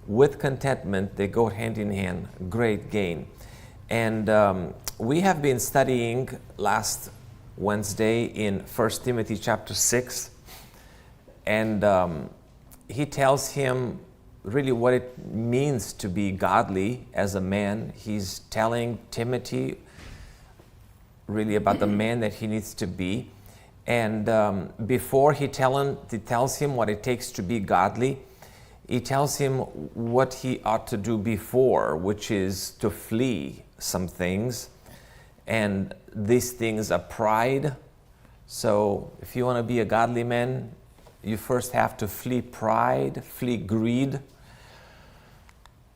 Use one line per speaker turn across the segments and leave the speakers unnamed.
with contentment, they go hand in hand, great gain. And we have been studying last Wednesday in 1 Timothy chapter 6, and he tells him really what it means to be godly as a man. He's telling Timothy really about the man that he needs to be. And before he tells him what it takes to be godly, he tells him what he ought to do before, which is to flee some things. And these things are pride. So if you want to be a godly man, you first have to flee pride, flee greed.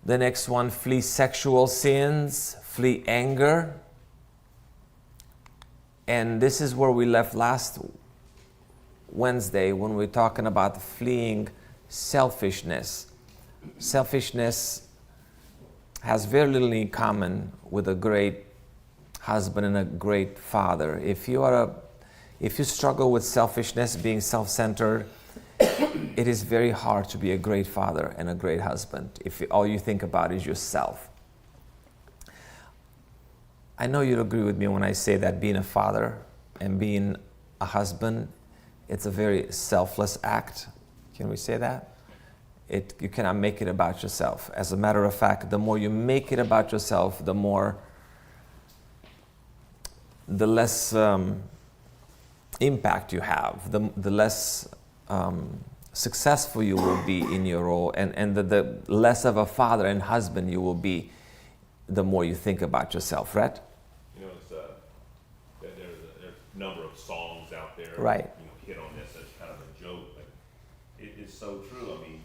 The next one, flee sexual sins, flee anger. And this is where we left last Wednesday when we were talking about fleeing selfishness. Selfishness has very little in common with a great husband and a great father. If you struggle with selfishness, being self-centered, it is very hard to be a great father and a great husband if all you think about is yourself. I know you'll agree with me when I say that being a father and being a husband, it's a very selfless act. Can we say that? You cannot make it about yourself. As a matter of fact, the more you make it about yourself, the less impact you have, the less successful you will be in your role, and the less of a father and husband you will be, the more you think about yourself, right?
You know, there's a number of songs out there,
right?
Hit on this as kind of a joke, but it is so true. I mean,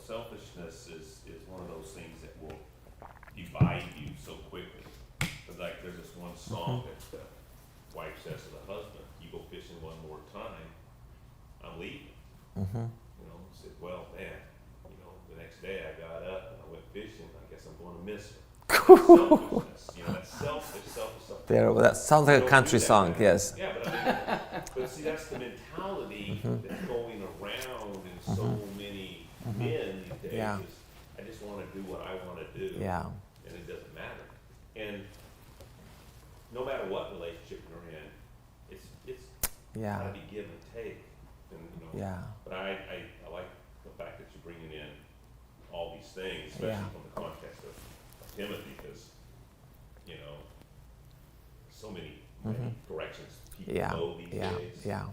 selfishness is one of those things that will divide you so quickly. But like, there's this one song that the wife says to the husband, "You go fishing one more time, I'm leaving." Said, "Well, man, the next day I got up and I went fishing. I guess I'm going to miss her." Selfishness, that's selfish.
That sounds like a country song, yes.
Yeah, but see, that's the mentality that's going around in so many men these days.
Yeah.
I just want to do what I want to do,
yeah.
and it doesn't matter. And no matter what relationship you're in, it's
Yeah.
got to be give and take. And,
Yeah.
But I like the fact that you're bringing in all these things, especially from the context of Timothy, because so many corrections people know these days.
Yeah.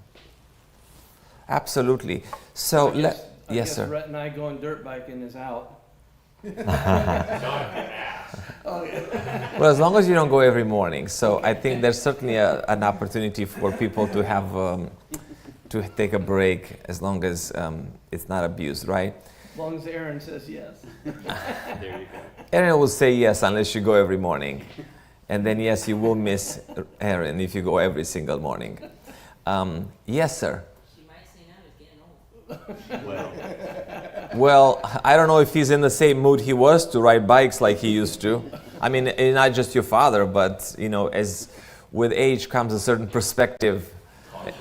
Absolutely. So
I guess
sir.
Rhett and I going dirt biking is out.
Well, as long as you don't go every morning. So I think there's certainly an opportunity for people to have to take a break, as long as it's not abused, right?
As long as Aaron says yes.
There you go.
Aaron will say yes unless you go every morning. And then yes, you will miss Aaron if you go every single morning. Yes, sir.
She might say no, it's getting old.
Well, I don't know if he's in the same mood he was to ride bikes like he used to. I mean, not just your father, but, as with age comes a certain perspective.
Caution.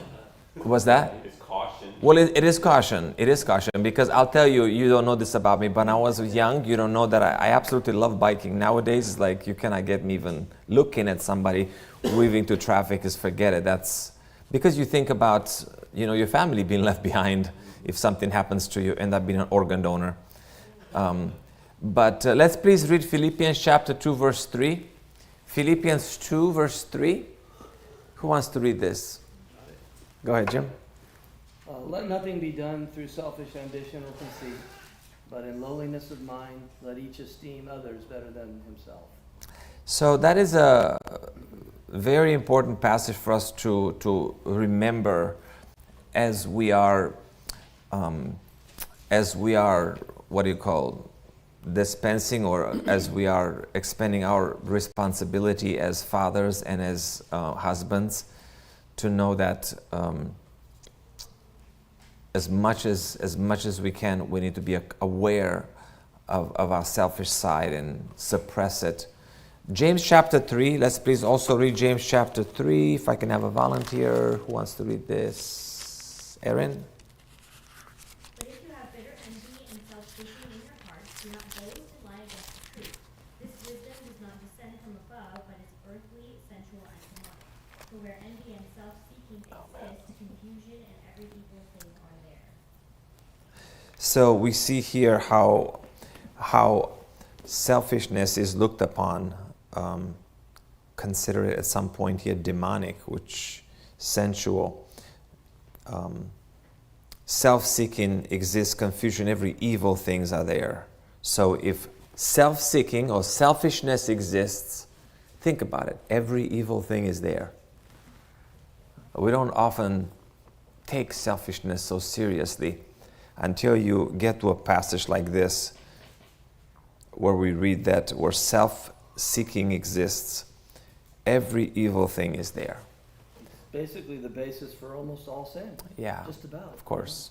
What's that?
It's caution.
Well, it is caution. It is caution, because I'll tell you, you don't know this about me, but when I was young, you don't know that I absolutely love biking. Nowadays, it's like you cannot get me even looking at somebody weaving through traffic. Is forget it. That's because you think about, your family being left behind if something happens to you, end up being an organ donor. But let's please read Philippians chapter 2, verse 3. Philippians 2, verse 3. Who wants to read this? Go ahead, Jim.
Let nothing be done through selfish ambition or conceit, but in lowliness of mind, let each esteem others better than himself. So
that is a very important passage for us to remember as we are dispensing, or as we are expanding our responsibility as fathers and as husbands, to know that as much as we can, we need to be aware of our selfish side and suppress it. James chapter 3, let's please also read James chapter 3. If I can have a volunteer who wants to read this. Erin?
But if you have bitter envy and speaking in your hearts, do not boast and lie against the truth. This wisdom does not descend from above, but is earthly, sensual, and demonic. For where envy and self-seeking exist, confusion and every evil thing are there.
So we see here how selfishness is looked upon, considered at some point here demonic, which sensual. Self-seeking exists, confusion, every evil things are there. So if self-seeking or selfishness exists, think about it. Every evil thing is there. We don't often take selfishness so seriously until you get to a passage like this where we read that where self-seeking exists, every evil thing is there.
Basically the basis for almost all sin.
Yeah,
Just about.
of course.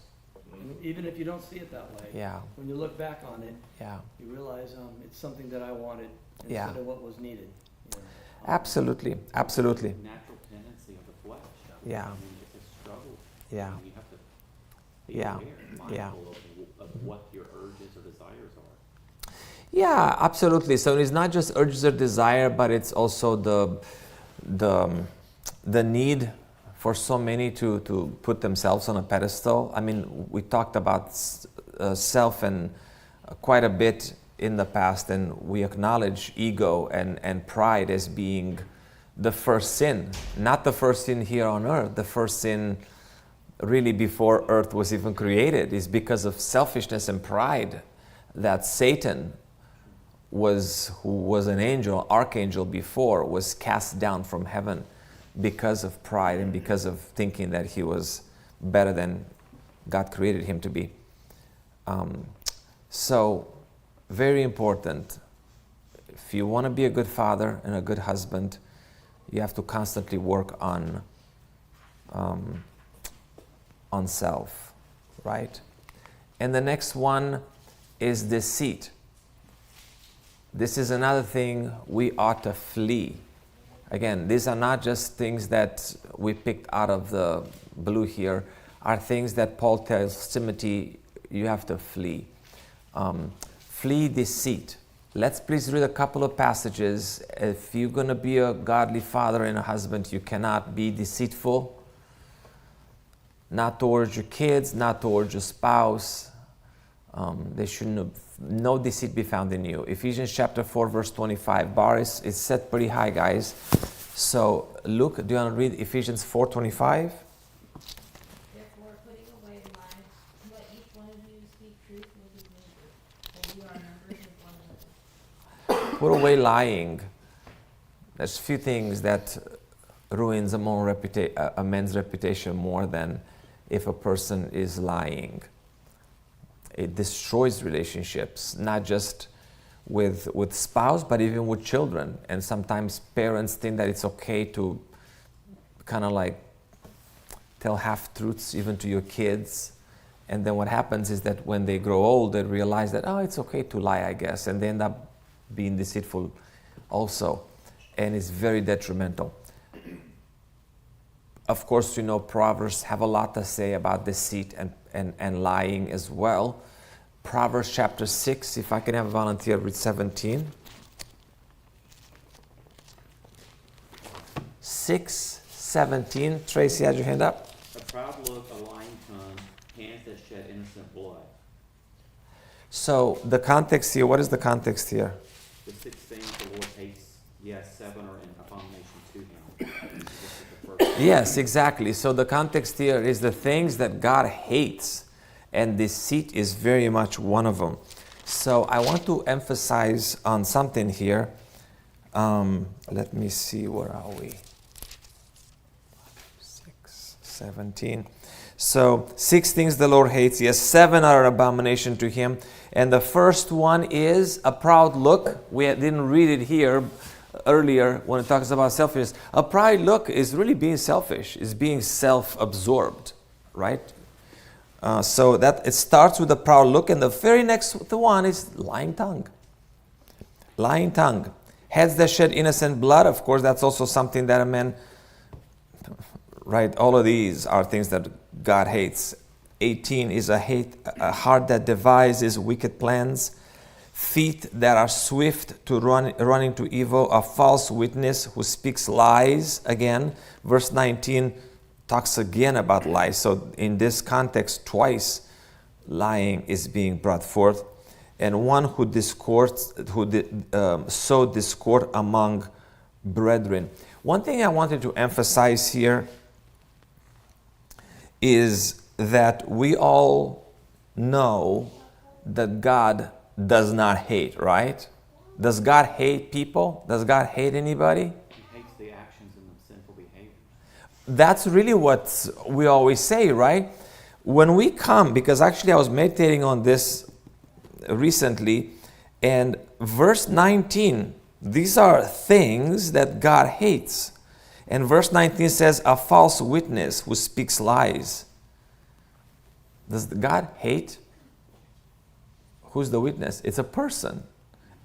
Even if you don't see it that way.
Yeah,
When you look back on it,
yeah.
you realize it's something that I wanted instead
Yeah.
of what was needed.
Absolutely, absolutely.
Natural tendency of the flesh.
Yeah.
I mean, it's a struggle.
Yeah.
I mean, you have to be
Yeah.
aware,
Yeah.
mindful of what your urges or desires are.
Yeah, absolutely. So it's not just urges or desire, but it's also the need for so many to put themselves on a pedestal. I mean, we talked about self and quite a bit in the past, and we acknowledge ego and pride as being the first sin. Not the first sin here on earth. The first sin really before earth was even created is because of selfishness and pride that Satan who was an angel, archangel before, was cast down from heaven because of pride and because of thinking that he was better than God created him to be. So, very important. If you want to be a good father and a good husband, you have to constantly work on self, right? And the next one is deceit. This is another thing we ought to flee. Again, these are not just things that we picked out of the blue here, are things that Paul tells Timothy you have to flee. Flee deceit. Let's please read a couple of passages. If you're going to be a godly father and a husband, you cannot be deceitful. Not towards your kids, not towards your spouse. They shouldn't have, no deceit be found in you. Ephesians chapter 4, verse 25. Bar is set pretty high, guys. So, Luke, do you want to read Ephesians 4:25?
Therefore, putting away lying, let each one of you speak truth with his neighbor, for we are members of one another.
Put away lying. There's few things that ruins a man's reputation more than if a person is lying. It destroys relationships, not just with spouse, but even with children. And sometimes parents think that it's okay to kind of like tell half-truths even to your kids. And then what happens is that when they grow old, they realize that, oh, it's okay to lie, I guess. And they end up being deceitful also. And it's very detrimental. Of course, you know, Proverbs have a lot to say about deceit and lying as well. Proverbs chapter 6, if I can have a volunteer read 17. 6:17. Tracy, had your hand up?
A proud look, a lying tongue, hands that shed innocent blood.
So the context here, what is the context here?
The 6 things the Lord hates, yes, 7 are an abomination to him. This is the first.
Yes, exactly. So the context here is the things that God hates, and deceit is very much one of them. So I want to emphasize on something here. Let me see, where are we? 6:17. So 6 things the Lord hates, yes, 7 are an abomination to him. And the first one is a proud look. We didn't read it here earlier when it talks about selfishness. A proud look is really being selfish, is being self-absorbed, right? So that it starts with a proud look, and the very next one is lying tongue. Lying tongue. Heads that shed innocent blood, of course, that's also something that a man, right? All of these are things that God hates. 18 is a heart that devises wicked plans, feet that are swift to running to evil, a false witness who speaks lies. Again, verse 19 talks again about lies. So in this context, twice lying is being brought forth. And one who discords, sowed discord among brethren. One thing I wanted to emphasize here is that we all know that God does not hate, right? Does God hate people? Does God hate anybody?
He hates the actions and the sinful behaviors.
That's really what we always say, right? When we come, because actually I was meditating on this recently, and verse 19, these are things that God hates. And verse 19 says, a false witness who speaks lies. Does God hate? Who's the witness? It's a person.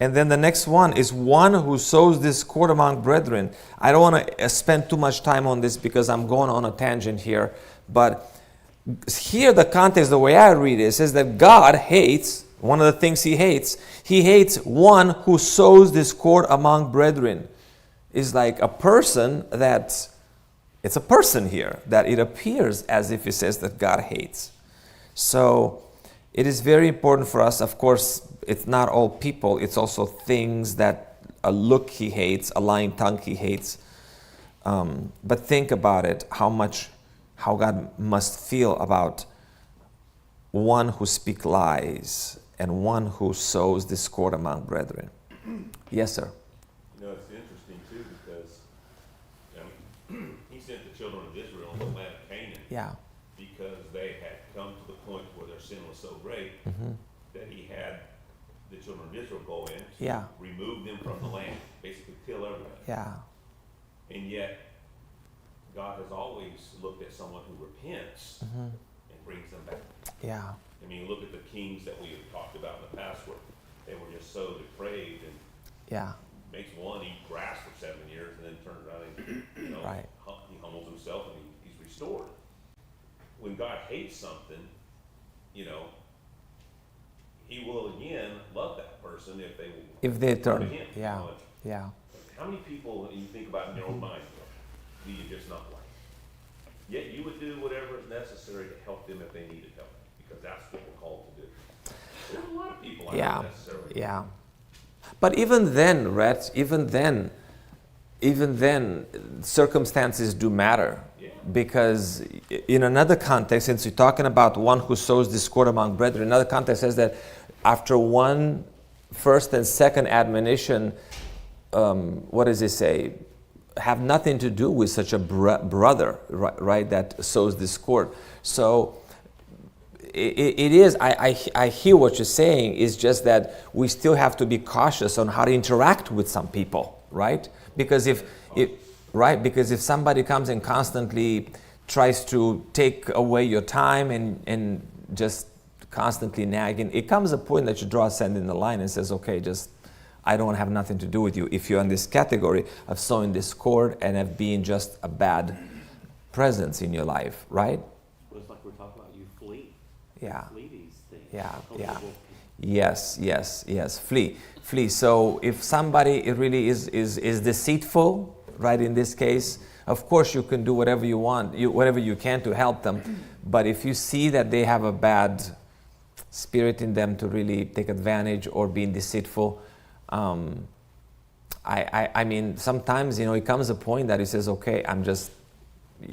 And then the next one is one who sows discord among brethren. I don't want to spend too much time on this because I'm going on a tangent here. But here the context, the way I read it, says that God hates, one of the things he hates one who sows discord among brethren. Is like a person that, it's a person here, that it appears as if it says that God hates. So it is very important for us, of course, it's not all people, it's also things that a look he hates, a lying tongue he hates. But think about it, how God must feel about one who speaks lies and one who sows discord among brethren. Yes, sir.
You know, it's interesting too because he sent the children of Israel to the land of Canaan.
Yeah.
Because they had come to the point where their sin was so great that he had the children of Israel go in to remove them from the land, basically kill everybody.
Yeah.
And yet, God has always looked at someone who repents and brings them back.
Yeah.
I mean, look at the kings that we have talked about in the past where they were just so depraved and makes one eat grass for 7 years and then turns around and he humbles himself and he's restored. When God hates something, he will again love that person if they
turn
to him.
Yeah. Yeah.
How many people you think about in your own mind do you just not like? Yet you would do whatever is necessary to help them if they needed help, because that's what we're called to do. There's a lot of people I don't necessarily.
Yeah. But even then, Rhett, even then, circumstances do matter.
Yeah.
Because in another context, since you're talking about one who sows discord among brethren, another context says that after one first and second admonition, what does it say? Have nothing to do with such a brother, right, that sows discord. So it is, I hear what you're saying, is just that we still have to be cautious on how to interact with some people, right? Because if somebody comes and constantly tries to take away your time and just constantly nagging, it comes a point that you draw a sand in the line and says, okay, I don't have nothing to do with you. If you're in this category of sowing discord and of being just a bad presence in your life, right?
Well, it's like we're talking about, you flee.
Yeah.
Flee these things.
Yeah. Yes. Flee. So if somebody really is deceitful, right, in this case, of course you can do whatever you want, whatever you can to help them. But if you see that they have a bad spirit in them to really take advantage or being deceitful, I mean, sometimes, it comes a point that he says, okay,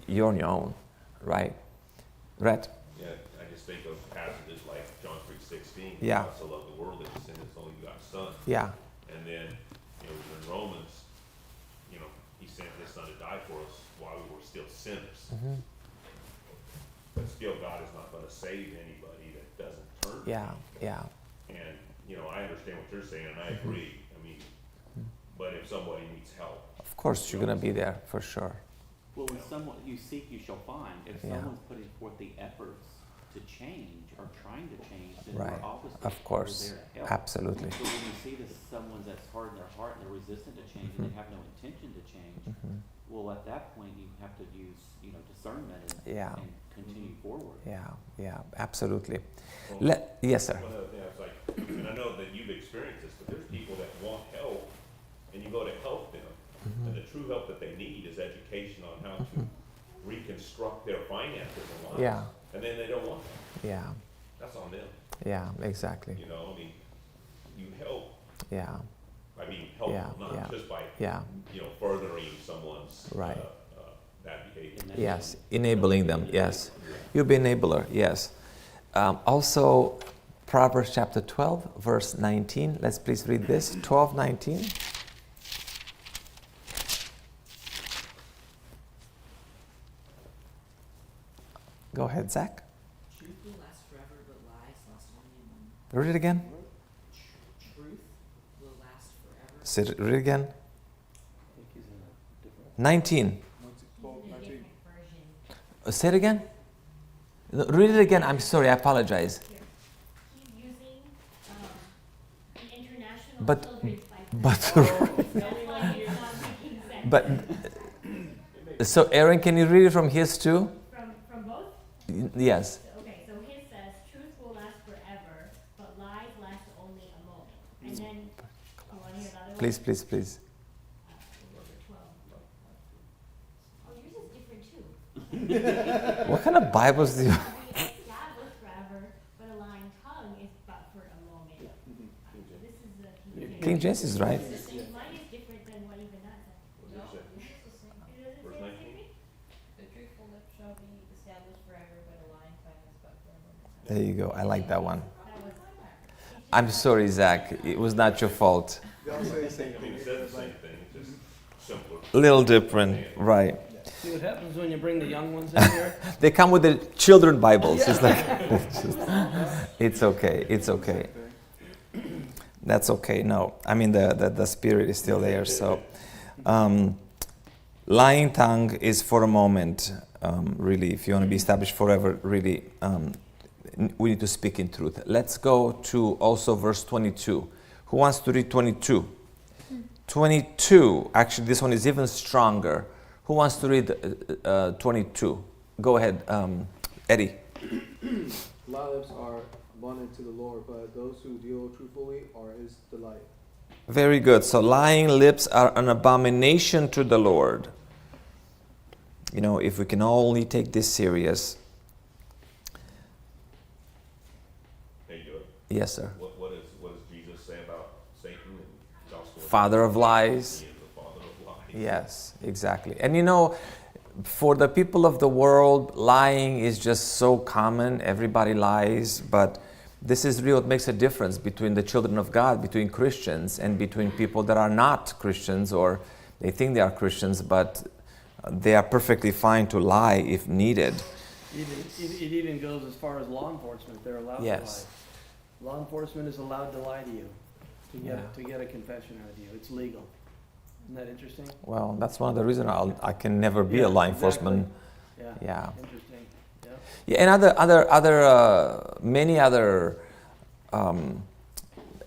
you're on your own, right? Rhett?
Yeah, I just think of passages like John 3:16.
Yeah.
God so loved the world that he sent his only begotten Son.
Yeah.
And then, in Romans, he sent his Son to die for us while we were still sinners. But still, God is not going to save anybody that doesn't turn to him.
Yeah.
And, I understand what you're saying, and I agree. I mean, but if somebody needs help.
Of course, you're going to be there, for sure.
Well, when someone, you seek, you shall find. If someone's putting forth the efforts to change or trying to change, then
Right.
we're obviously
Of course.
there to help.
Absolutely.
So when you see this someone that's hard in their heart and they're resistant to change and they have no intention to change, well, at that point, you have to use, discernment
Yeah.
and continue forward.
Yeah, absolutely.
Well,
Yes, sir.
One other thing, I was like, and I know that you've experienced this, but there's people that want help, and you go to help them, and the true help that they need is education on how to reconstruct their finances and lives.
Yeah.
And then they don't want that.
Yeah,
That's on them.
yeah, exactly.
I mean, you help,
Yeah,
I mean, help
Yeah,
them, not
yeah,
just by,
yeah,
furthering someone's,
Right.
bad behavior.
yes, enabling them, yes. You'll be enabler, yes. Also, Proverbs chapter 12, verse 19. Let's please read this, 12:19. Go ahead, Zach.
Truth will last forever, but lies last only a moment.
Read it again.
Truth will last forever.
Say it, read it again.
I think he's in a different.
19.
Using a different version.
Say it again. No, read it again. I'm sorry, I apologize.
Here. He's using the International
But-
Children's Bible.
But,
That's why it's not making sense.
but, so Aaron, can you read it from his too?
From both?
Yes.
Okay, so his says, truth will last forever, but lies last only a moment. And then, you want to hear the other one?
Please, please, please.
Number 12. Oh, yours is different too.
What kind of Bibles do you?
Established forever, but a lying tongue is but for a moment. This is the
King James is right.
Mine is different than what even that says.
What does it say?
It doesn't
Verse
say the same
19.
thing?
The truthful lip shall be established forever, but a lying tongue is but for a moment.
There you go. I like that one.
That was.
I'm sorry, Zach. It was not your fault.
They all say the same
I mean,
thing.
it says the same thing, it's just simpler.
A little different, right?
See what happens when you bring the young ones in here?
They come with the children Bibles. It's like, it's okay. It's okay. That's okay. No, I mean the spirit is still there. So, lying tongue is for a moment. Really, if you want to be established forever, really, we need to speak in truth. Let's go to also verse 22. Who wants to read 22? 22. Actually, this one is even stronger. Who wants to read 22? Go ahead, Eddie.
Lips are abundant to the Lord, but those who deal truthfully are his delight.
Very good. So lying lips are an abomination to the Lord. If we can only take this serious.
There you go.
Yes, sir.
What does Jesus say about Satan and gospel?
Father of lies.
He is the father of lies.
Yes, exactly. And for the people of the world, lying is just so common. Everybody lies, but this is really what makes a difference between the children of God, between Christians, and between people that are not Christians, or they think they are Christians, but they are perfectly fine to lie if needed.
It even goes as far as law enforcement. They're allowed
Yes.
to lie. Law enforcement is allowed to lie to you,
Yeah.
to get a confession out of you. It's legal. Isn't that interesting?
Well, that's one of the reasons I can never be
Yeah,
a law
exactly.
enforcement.
Yeah.
Yeah.
Interesting. Yeah.
Yeah, and many other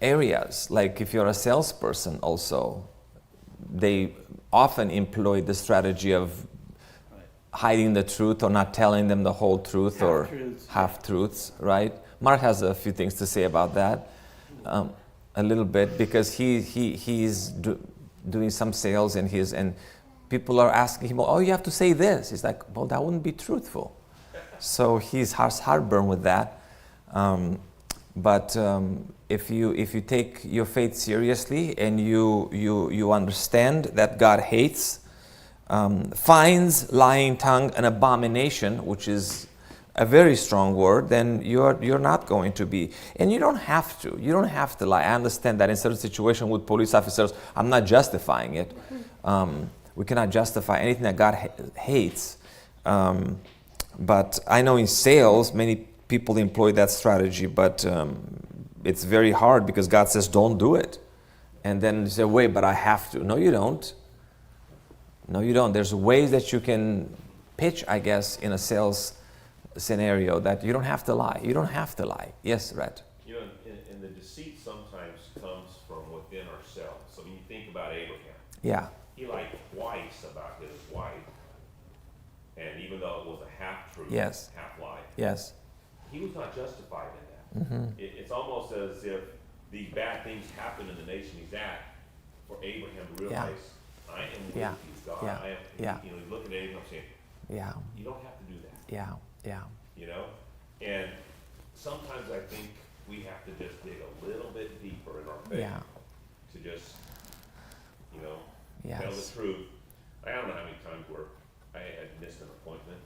areas. Like if you're a salesperson, also, they often employ the strategy of
Right.
hiding the truth or not telling them the whole truth or
Half-truths.
half-truths, right? Mark has a few things to say about that, a little bit, because he's doing some sales and people are asking him, oh, you have to say this. He's like, well, that wouldn't be truthful. So he's heartburn with that. But if you take your faith seriously and you understand that God hates, finds lying tongue an abomination, which is a very strong word, then you're not going to be. And you don't have to. You don't have to lie. I understand that in certain situations with police officers, I'm not justifying it. We cannot justify anything that God hates. But I know in sales, many people employ that strategy, but it's very hard because God says, don't do it. And then you say, wait, but I have to. No, you don't. No, you don't. There's ways that you can pitch, I guess, in a sales scenario that you don't have to lie. You don't have to lie. Yes, Rhett?
And the deceit sometimes comes from within ourselves. So when you think about Abraham,
Yeah.
he lied twice about his wife. And even though it was a half-truth,
Yes.
half-lie,
Yes.
he was not justified in that. It's almost as if these bad things happen in the nation he's at for Abraham to realize, I am with
Yeah.
you, God.
Yeah.
I am,
Yeah.
you know, he's looking at Abraham saying,
Yeah.
you don't have to do that,
Yeah. Yeah.
you know? And sometimes I think we have to just dig a little bit deeper in our faith
Yeah.
to just, you know, tell the
Yes.
truth. I don't know how many times where I had missed an appointment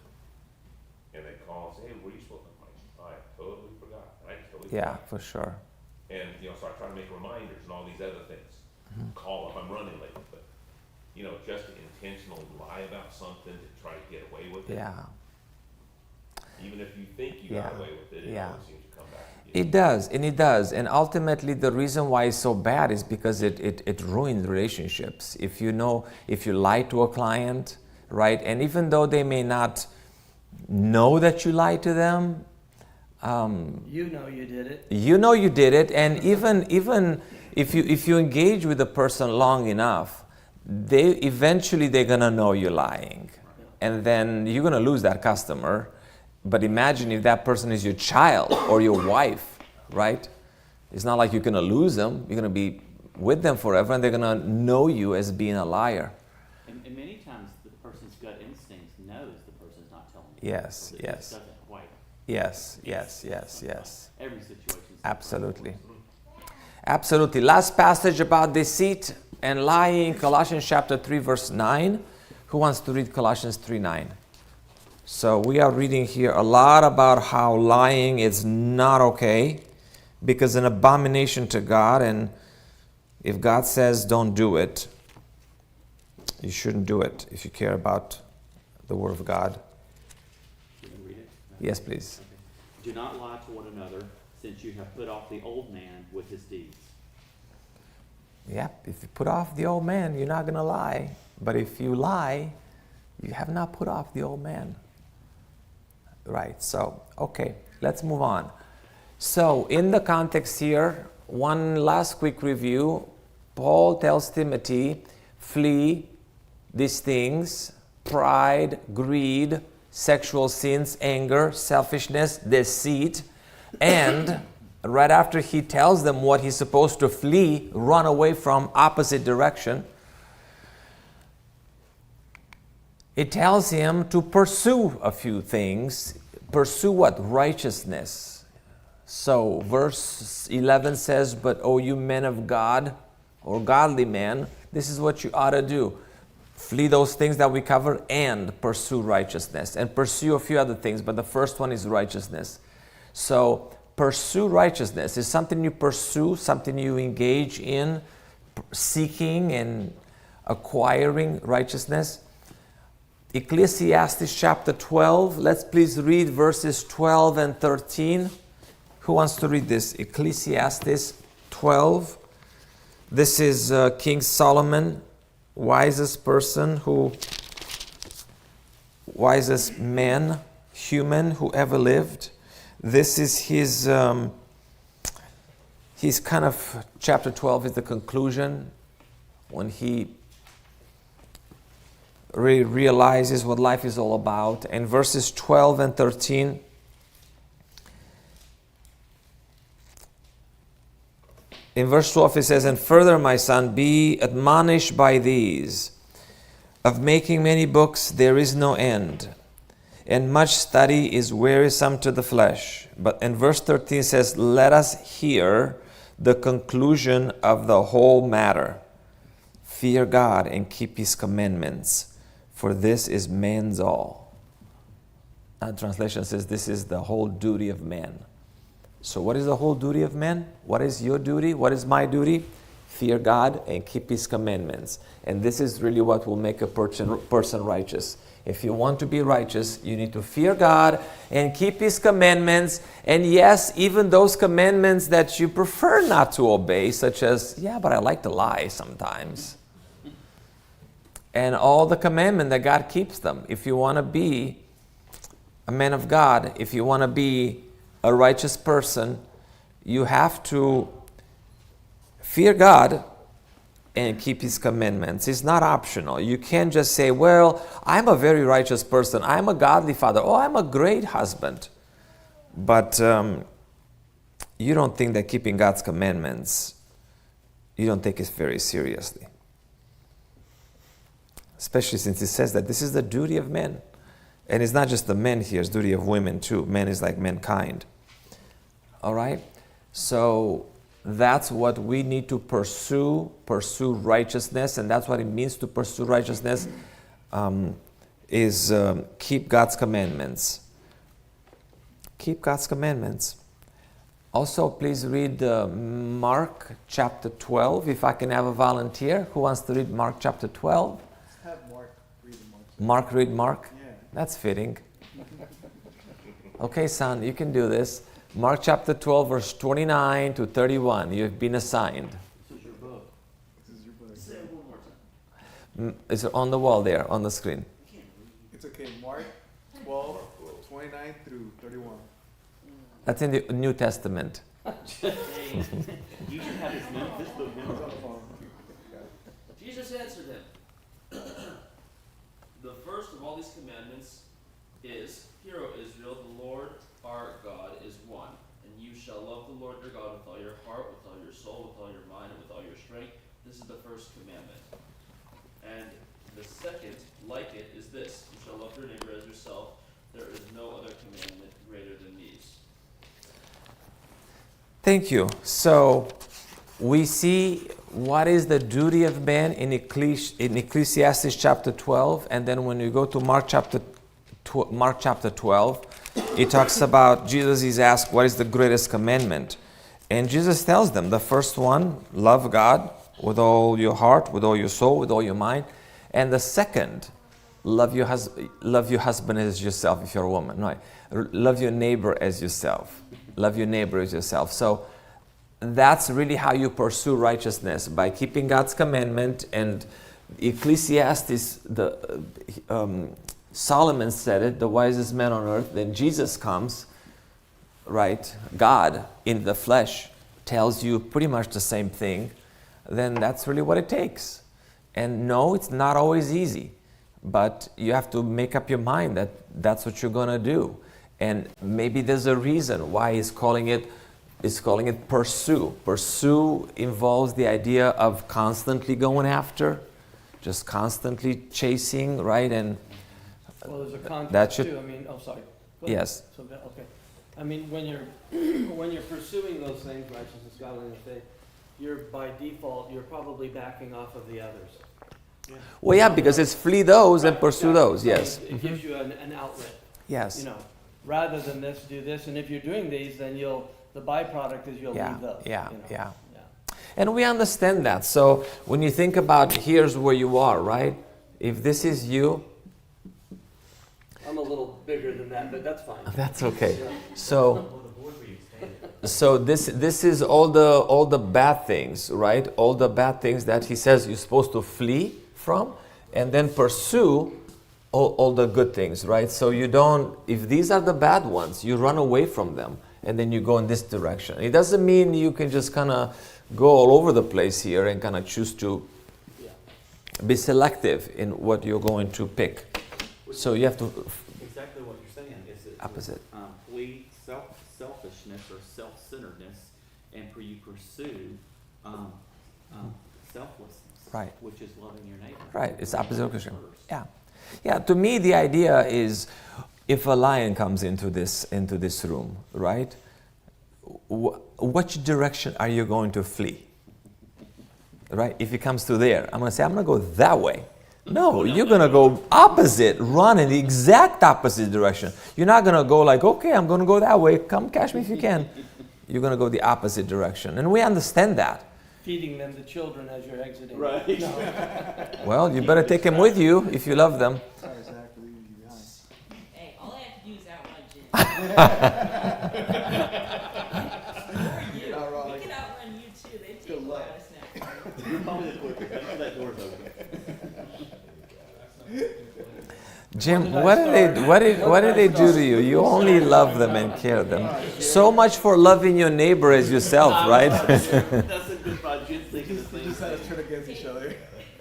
and they call and say, hey, were you supposed to? I totally forgot. I totally
Yeah,
forgot.
for sure.
And, you know, so I try to make reminders and all these other things. Call if I'm running late, but, you know, just to intentionally lie about something to try to get away with it.
Yeah.
Even if you think you got
Yeah.
away with it, it
Yeah.
always seems to come back and get you.
It does, and it does. And ultimately, the reason why it's so bad is because it ruins relationships. If you lie to a client, right, and even though they may not know that you lied to them,
You know you did it.
you know you did it, and even if you engage with a person long enough, they're gonna know you're lying, and then you're gonna lose that customer. But imagine if that person is your child or your wife, right? It's not like you're gonna lose them. You're gonna be with them forever, and they're gonna know you as being a liar.
And many times the person's gut instincts knows the person's not telling the
Yes,
truth. It
yes.
just doesn't quite.
Yes.
Every situation.
Absolutely. Absolutely. Last passage about deceit and lying, Colossians chapter 3, verse 9. Who wants to read Colossians 3:9? So we are reading here a lot about how lying is not okay, because an abomination to God, and if God says don't do it, you shouldn't do it if you care about the Word of God.
You can read it?
Yes, please.
Okay. Do not lie to one another, since you have put off the old man with his deeds.
Yep, if you put off the old man, you're not going to lie. But if you lie, you have not put off the old man. Right, so, okay, let's move on. So, in the context here, one last quick review. Paul tells Timothy, flee these things: pride, greed, sexual sins, anger, selfishness, deceit. And right after he tells them what he's supposed to flee, run away from, opposite direction, it tells him to pursue a few things. Pursue what? Righteousness. So verse 11 says, but oh, you men of God, or godly men, this is what you ought to do. Flee those things that we cover and pursue righteousness. And pursue a few other things, but the first one is righteousness. So pursue righteousness is something you pursue, something you engage in, seeking and acquiring righteousness. Ecclesiastes chapter 12. Let's please read verses 12 and 13. Who wants to read this? Ecclesiastes 12. This is King Solomon, wisest man, human who ever lived. This is he's kind of, chapter 12 is the conclusion when he realizes what life is all about. And verses 12 and 13, in verse 12 it says, and further, my son, be admonished by these. Of making many books there is no end, and much study is wearisome to the flesh. But in verse 13 says, let us hear the conclusion of the whole matter. Fear God and keep his commandments, for this is man's all. That translation says this is the whole duty of man. So what is the whole duty of man? What is your duty? What is my duty? Fear God and keep his commandments. And this is really what will make a person righteous. If you want to be righteous, you need to fear God and keep his commandments. And yes, even those commandments that you prefer not to obey, such as, yeah, but I like to lie sometimes. And all the commandments that God keeps them. If you want to be a man of God, if you want to be a righteous person, you have to fear God and keep his commandments. It's not optional. You can't just say, well, I'm a very righteous person. I'm a godly father. Oh, I'm a great husband. But you don't think that keeping God's commandments, you don't take it very seriously. Especially since it says that this is the duty of men. And it's not just the men here, it's duty of women too. Men is like mankind. All right? So that's what we need to pursue righteousness, and that's what it means to pursue righteousness, is keep God's commandments. Keep God's commandments. Also, please read Mark chapter 12, if I can have a volunteer. Who wants to read Mark chapter 12?
Let's have Mark read Mark.
Mark, read Mark?
Yeah.
That's fitting. Okay, son, you can do this. Mark chapter 12, verse 29 to 31. You've been assigned.
This is your book.
This is your book.
Say it one more time.
It's on the wall there, on the screen.
It's okay. Mark 12, 29 through 31.
That's in the New Testament.
You should have this book memorized.
Jesus answered him, the first of all these commandments is, Hear, O Israel, the Lord our God is one, and you shall love the Lord your God with all your heart, with all your soul, with all your mind, and with all your strength. This is the first commandment. And the second, like it, is this, you shall love your neighbor as yourself. There is no other commandment greater than these.
Thank you. So we see what is the duty of man in Ecclesiastes chapter 12, and then when you go to Mark chapter 12, it talks about, Jesus is asked, what is the greatest commandment? And Jesus tells them, the first one, love God with all your heart, with all your soul, with all your mind. And the second, love your husband as yourself if you're a woman. Right? Love your neighbor as yourself. Love your neighbor as yourself. So that's really how you pursue righteousness, by keeping God's commandment. And Ecclesiastes, Solomon said it, the wisest man on earth. Then Jesus comes, right? God in the flesh tells you pretty much the same thing. Then that's really what it takes. And no, it's not always easy, but you have to make up your mind that that's what you're going to do. And maybe there's a reason why he's calling it pursue. Pursue involves the idea of constantly going after, just constantly chasing, right? And
Well, there's a context
that should-
too. I mean, oh, sorry. Go ahead.
yes.
So, okay. I mean, when you're pursuing those things, righteousness, godliness, faith, you're by default, you're probably backing off of the others.
Well, yeah, because it's flee those and pursue those.
So
Yes.
It gives you an outlet.
Yes.
You know, rather than this, do this, and if you're doing these, then the byproduct is you'll
Yeah,
leave those.
yeah,
you know.
yeah. And we understand that. So when you think about here's where you are, right? If this is you,
I'm a little bigger than that, but that's fine.
that's okay.
Yeah.
So this is all the bad things, right? All the bad things that he says you're supposed to flee from, and then pursue all the good things, right? So you don't, if these are the bad ones, you run away from them, and then you go in this direction. It doesn't mean you can just kind of go all over the place here and kind of choose to be selective in what you're going to pick. So you have to
Exactly what you're saying is that
opposite.
flee selfishness or self-centeredness, and you pursue selflessness,
Right.
which is loving your neighbor.
Right, it's opposite of
First.
Christian. Yeah, yeah. To me, the idea is, if a lion comes into this room, right? Which direction are you going to flee? Right? If it comes to there, I'm going to say I'm going to go that way. No, you're going to go opposite, run in the exact opposite direction. You're not going to go like, okay, I'm going to go that way. Come catch me if you can. You're going to go the opposite direction, and we understand that.
Feeding them to children as you're exiting.
Right.
No.
Well, you better take them with you if you love them.
Sorry, Zach, for leaving you behind.
Hey, all I have to do is outrun Jim.
You're not wrong.
We can outrun you too. They take
Good
a
luck.
lot of snacks.
You're probably the quickest. That's why that door's open.
Jim, what did they do to you? You only love them and care them. So much for loving your neighbor as yourself, right?
That's isn't good for our Jim thinking the
You
same
just had us
thing.
turn against each other.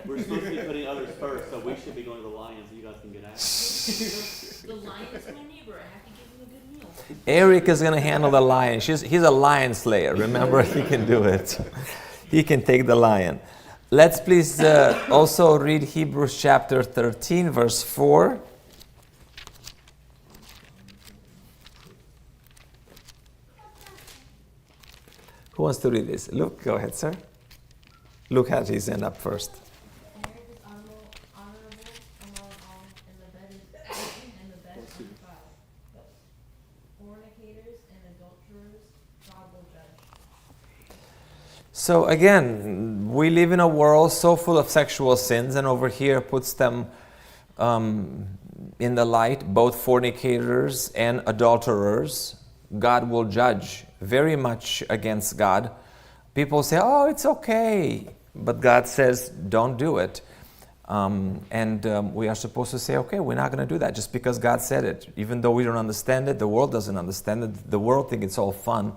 We're supposed to be putting others first, so we should be going to the Lions so you guys can get out.
The lion is my neighbor, I have to give him a good meal.
Eric is going to handle the lion. He's a lion slayer. Remember, he can do it. He can take the lion. Let's please also read Hebrews chapter 13, verse 4. Who wants to read this? Luke, go ahead, sir. Luke has his hand up first.
Marriage is honorable among all, and the bed is undefiled. Fornicators and adulterers, God will judge.
So again, we live in a world so full of sexual sins, and over here puts them in the light, both fornicators and adulterers. God will judge very much against God. People say, oh, it's okay. But God says, don't do it. We are supposed to say, okay, we're not going to do that just because God said it. Even though we don't understand it, the world doesn't understand it. The world thinks it's all fun.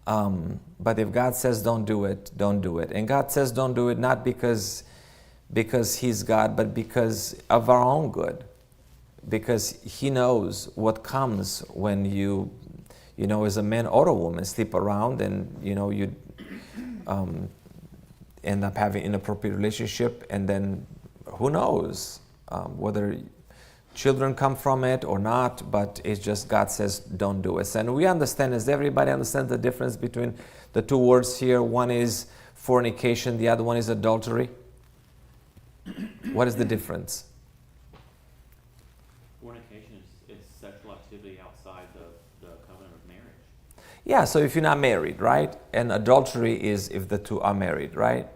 But if God says don't do it, don't do it. And God says don't do it not because He's God, but because of our own good. Because He knows what comes when you as a man or a woman, sleep around and, you end up having inappropriate relationship, and then who knows whether children come from it or not, but it's just God says don't do it. And we understand, as everybody understands the difference between the two words here. One is fornication, the other one is adultery. What is the difference?
Fornication is sexual activity outside the covenant of marriage.
Yeah, so if you're not married, right? And adultery is if the two are married, right?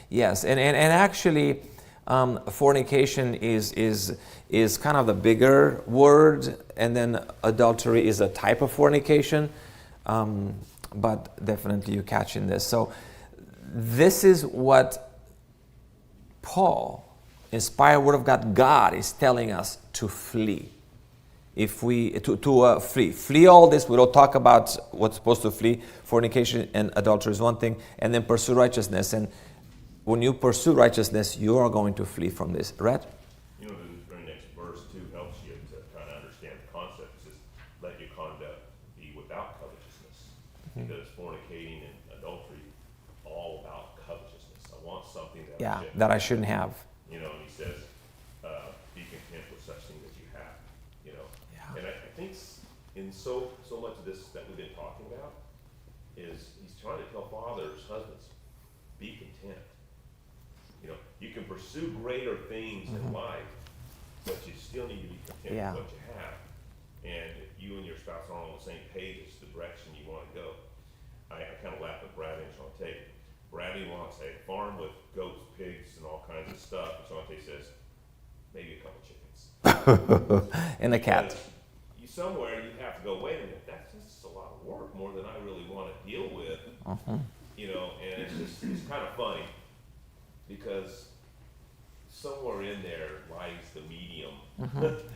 Yes, and actually, fornication is kind of the bigger word, and then adultery is a type of fornication, but definitely you're catching this. So this is what Paul, inspired word of God is telling us to flee. If we flee all this, we don't talk about what's supposed to flee. Fornication and adultery is one thing, and then pursue righteousness. And when you pursue righteousness, you are going to flee from this, right?
The very next verse too helps you to kind of understand the concept. It says, "Let your conduct be without covetousness," because fornicating and adultery all about covetousness. I want something that
I shouldn't have.
And he says, "Be content with such things that you have." And I think in so much of this that we've been talking about is he's trying to tell fathers, husbands, be content. You can pursue greater things in life, but you still need to be content with what you have. And if you and your spouse are on the same page as the direction you want to go. I kind of laugh at Bradley and Shantae. Bradley wants a farm with goats, pigs, and all kinds of stuff. And Shantae says, maybe a couple chickens.
And a cat.
Somewhere you have to go, wait a minute, that's just a lot of work, more than I really want to deal with. And it's kind of funny because somewhere in there lies the medium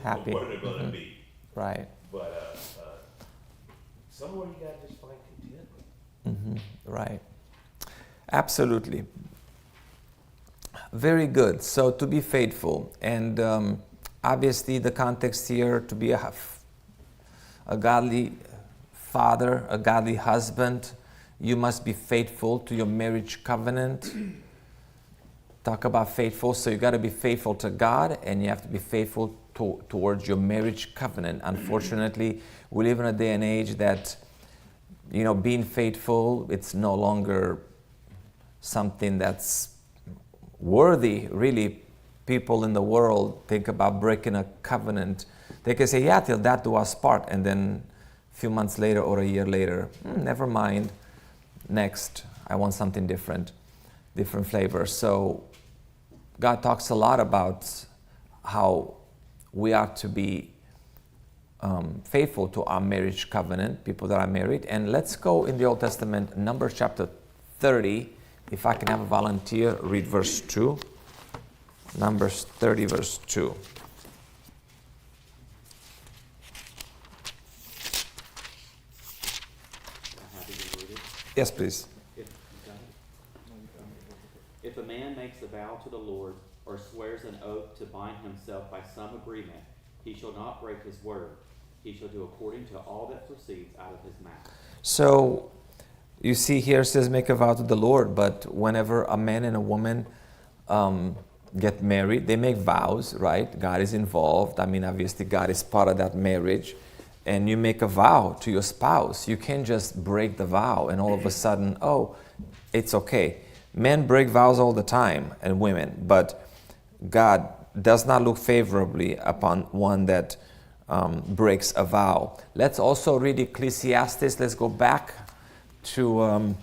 Happy.
of where they're going to be.
Right.
But somewhere you got to just find contentment.
Right. Absolutely. Very good. So to be faithful, and obviously the context here, to be a godly father, a godly husband, you must be faithful to your marriage covenant. Talk about faithful, so you got to be faithful to God, and you have to be faithful towards your marriage covenant. Unfortunately, we live in a day and age that, being faithful, it's no longer something that's worthy, really. People in the world think about breaking a covenant. They can say, till death do us part, and then a few months later or a year later, never mind, next, I want something different flavor. So God talks a lot about how we are to be faithful to our marriage covenant, people that are married. And let's go in the Old Testament, Numbers chapter 30. If I can have a volunteer, read verse 2. Numbers 30, verse 2.
I'm happy to read it.
Yes, please.
If If a man makes a vow to the Lord, or swears an oath to bind himself by some agreement, he shall not break his word. He shall do according to all that proceeds out of his mouth.
So, you see here it says make a vow to the Lord, but whenever a man and a woman get married, they make vows, right? God is involved. I mean, obviously God is part of that marriage. And you make a vow to your spouse. You can't just break the vow and all of a sudden, oh, it's okay. Men break vows all the time, and women, but God does not look favorably upon one that breaks a vow. Let's also read Ecclesiastes. Let's go back to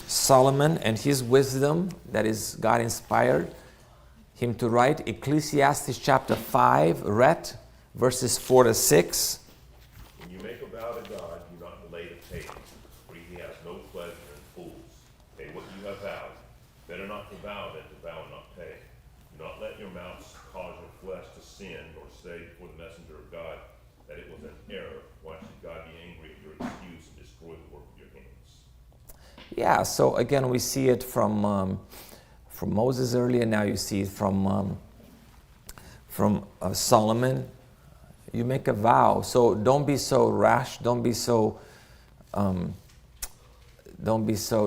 Solomon and his wisdom, that is God inspired him to write. Ecclesiastes chapter 5, read verses 4 to 6.
When you make a vow to God, do not delay to pay it, for he has no pleasure in fools. Pay what you have vowed. Better not to vow than to vow and not pay. Do not let your mouths cause your flesh to sin, or say before the messenger of God that it was an error. Why should God be angry at your excuse and destroy the work of your hands?
Yeah, so again, we see it from Moses earlier. Now you see it from Solomon. You make a vow, so don't be so rash. Don't be so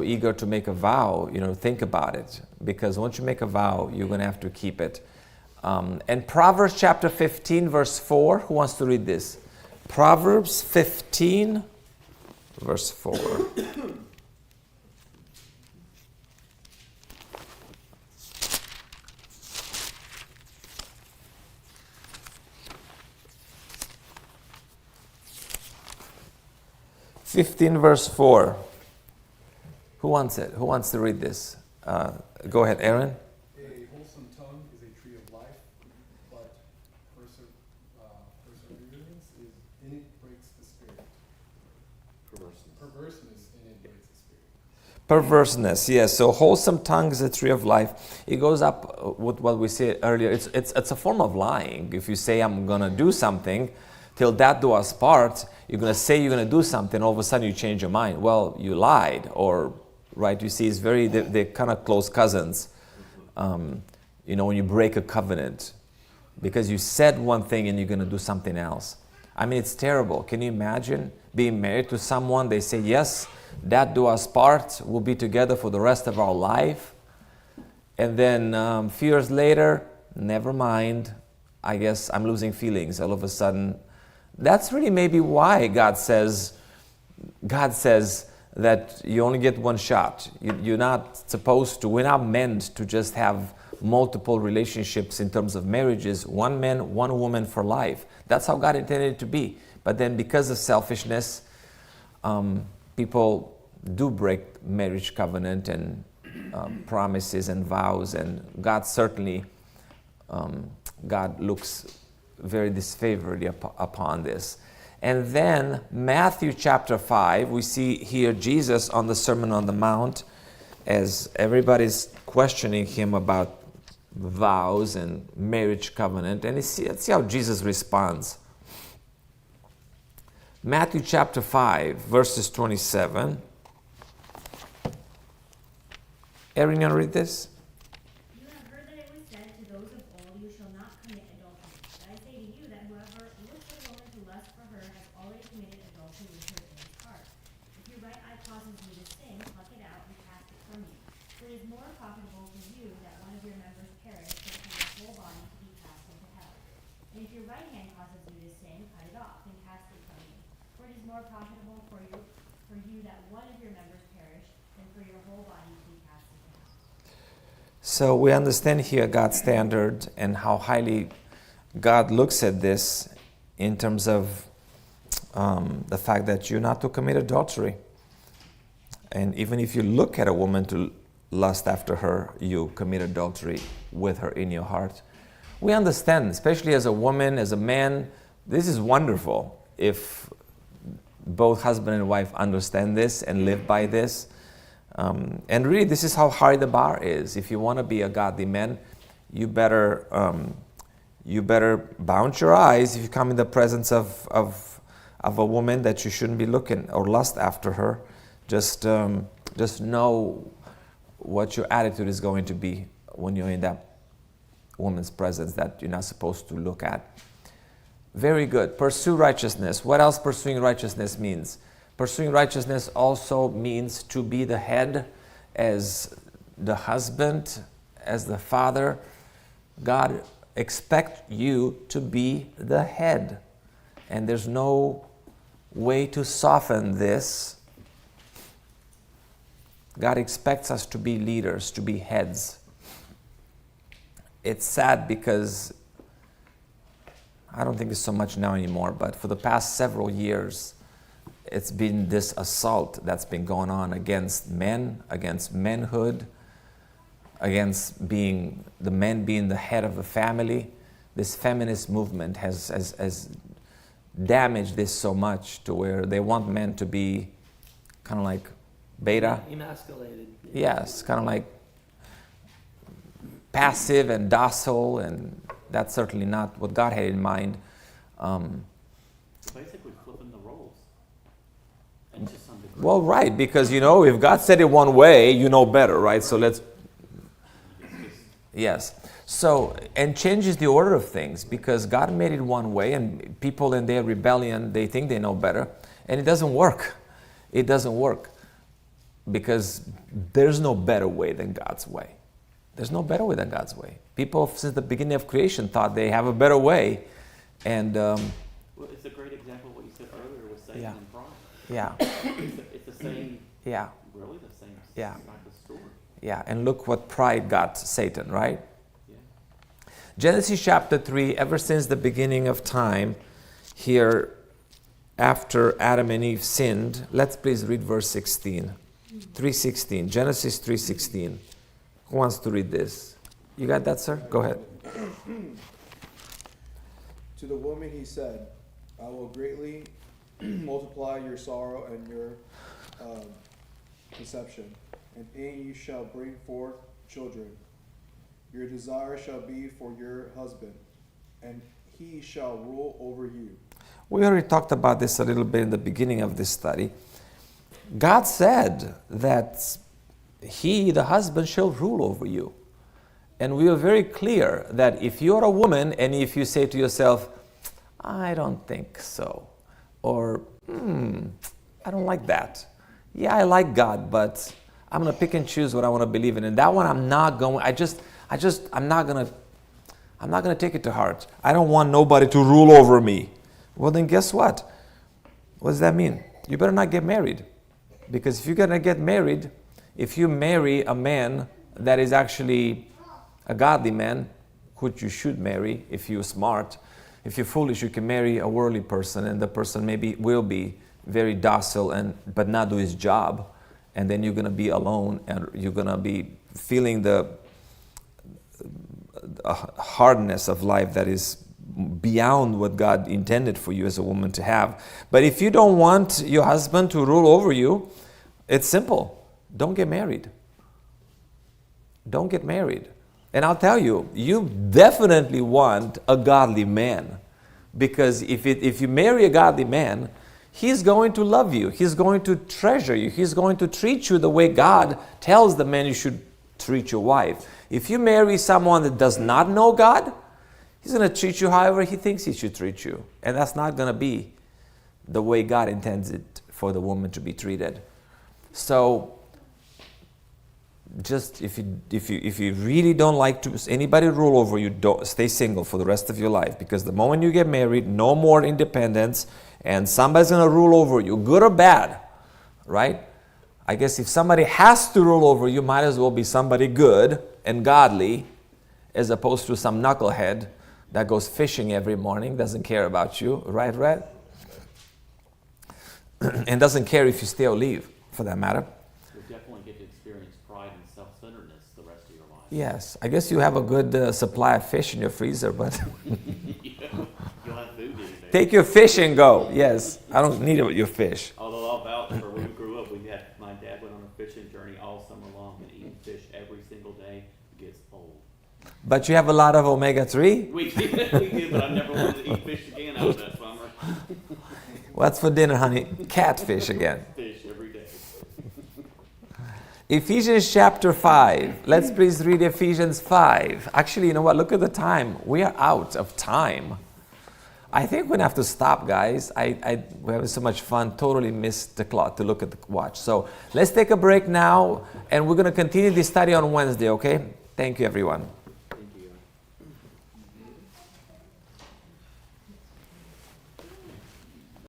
eager to make a vow. Think about it, because once you make a vow, you're going to have to keep it. And Proverbs chapter 15, verse 4. Who wants to read this? Proverbs 15, verse 4. Verse 4. Who wants it? Who wants to read this? Go ahead, Aaron.
A wholesome tongue is a tree of life, but perseverance is in it breaks the spirit. Perverseness in it breaks the spirit.
Perverseness, yes. So wholesome tongue is a tree of life. It goes up with what we said earlier. It's a form of lying. If you say I'm gonna do something, till death do us part, you're going to say you're going to do something, all of a sudden you change your mind. Well, you lied, or, right, you see, they're kind of close cousins. When you break a covenant, because you said one thing and you're going to do something else. I mean, it's terrible. Can you imagine being married to someone, they say, yes, death do us part, we'll be together for the rest of our life. And then a few years later, never mind, I guess I'm losing feelings. All of a sudden, that's really maybe why God says that you only get one shot. We're not meant to just have multiple relationships in terms of marriages, one man, one woman for life. That's how God intended it to be. But then because of selfishness, people do break marriage covenant and promises and vows, and God certainly, God looks very disfavorably upon this. And then Matthew chapter 5, we see here Jesus on the Sermon on the Mount, as everybody's questioning him about vows and marriage covenant. And let's see how Jesus responds. Matthew chapter 5, verses 27. Erin, you want to read this?
You have heard that it was said to those of old, you shall not commit adultery. But I say to you that whoever looks at a woman to lust for her has already committed adultery with her in his heart. If your right eye causes you to sin, pluck it out and cast it from you. For it is more profitable for you that one of your members perish than for your whole body to be cast into hell. And if your right hand causes you to sin, cut it off and cast it from you. For it is more profitable for you that one of your members perish than for your whole body to be cast into hell.
So we understand here God's standard and how highly God looks at this in terms of the fact that you're not to commit adultery. And even if you look at a woman to lust after her, you commit adultery with her in your heart. We understand, especially as a woman, as a man, this is wonderful if both husband and wife understand this and live by this. And really, this is how high the bar is. If you want to be a godly man, you better bounce your eyes if you come in the presence of a woman that you shouldn't be looking or lust after her. Just know what your attitude is going to be when you're in that woman's presence that you're not supposed to look at. Very good. Pursue righteousness. What else pursuing righteousness means? Pursuing righteousness also means to be the head as the husband, as the father. God expects you to be the head. And there's no way to soften this. God expects us to be leaders, to be heads. It's sad because I don't think it's so much now anymore, but for the past several years, it's been this assault that's been going on against men, against manhood, against being the men being the head of the family. This feminist movement has damaged this so much to where they want men to be kind of like beta.
Emasculated.
Yes, kind of like passive and docile, and that's certainly not what God had in mind.
Basically flipping the roles. And to some degree.
Well, right, because, if God said it one way, you know better, right? So let's... Yes. So, and changes the order of things, because God made it one way, and people in their rebellion, they think they know better, and it doesn't work. It doesn't work, because there's no better way than God's way. There's no better way than God's way. People, since the beginning of creation, thought they have a better way, and...
well, it's a great example of what you said earlier with Satan and pride.
Yeah.
It's the same,
Yeah.
really the same
Yeah.
type of story.
Yeah, and look what pride got Satan, right?
Yeah.
Genesis chapter 3, ever since the beginning of time, here after Adam and Eve sinned, let's please read verse 16. 3:16, Genesis 3:16. Who wants to read this? You got that, sir? Go ahead.
To the woman he said, I will greatly multiply your sorrow and your conception, and in you shall bring forth children. Your desire shall be for your husband, and he shall rule over you.
We already talked about this a little bit in the beginning of this study. God said that he, the husband, shall rule over you. And we are very clear that if you're a woman and if you say to yourself, I don't think so, or I don't like that. Yeah, I like God, but I'm going to pick and choose what I want to believe in. And that one I'm not going, I'm not going to take it to heart. I don't want nobody to rule over me. Well, then guess what? What does that mean? You better not get married. Because if you're going to get married, if you marry a man that is actually a godly man, which you should marry if you're smart. If you're foolish, you can marry a worldly person, and the person maybe will be very docile but not do his job. And then you're going to be alone, and you're going to be feeling the hardness of life that is beyond what God intended for you as a woman to have. But if you don't want your husband to rule over you, it's simple. Don't get married. Don't get married. And I'll tell you, you definitely want a godly man. Because if you marry a godly man, he's going to love you. He's going to treasure you. He's going to treat you the way God tells the man you should treat your wife. If you marry someone that does not know God, he's going to treat you however he thinks he should treat you. And that's not going to be the way God intends it for the woman to be treated. So, just if you really don't like to anybody rule over you, don't stay single for the rest of your life, because the moment you get married, no more independence, and somebody's going to rule over you, good or bad, right? I guess if somebody has to rule over you, might as well be somebody good and godly, as opposed to some knucklehead that goes fishing every morning, doesn't care about you, right, Red? And doesn't care if you stay or leave, for that matter.
You'll definitely get to experience pride and self-centeredness the rest of your life.
Yes, I guess you have a good supply of fish in your freezer, but
You'll have food anything.
take your fish and go. Yes, I don't need your fish.
Although I'll vouch for when we grew up, my dad went on a fishing journey all summer long, and eating fish every single day gets old.
But you have a lot of omega-3.
We did, but I never wanted to eat fish again out of that summer.
What's for dinner, honey? Catfish again.
Fish every day.
Ephesians chapter 5. Let's please read Ephesians 5. Actually, you know what? Look at the time. We are out of time. I think we're going to have to stop, guys. We're having so much fun. Totally missed the clock to look at the watch. So let's take a break now, and we're going to continue this study on Wednesday, okay? Thank you, everyone.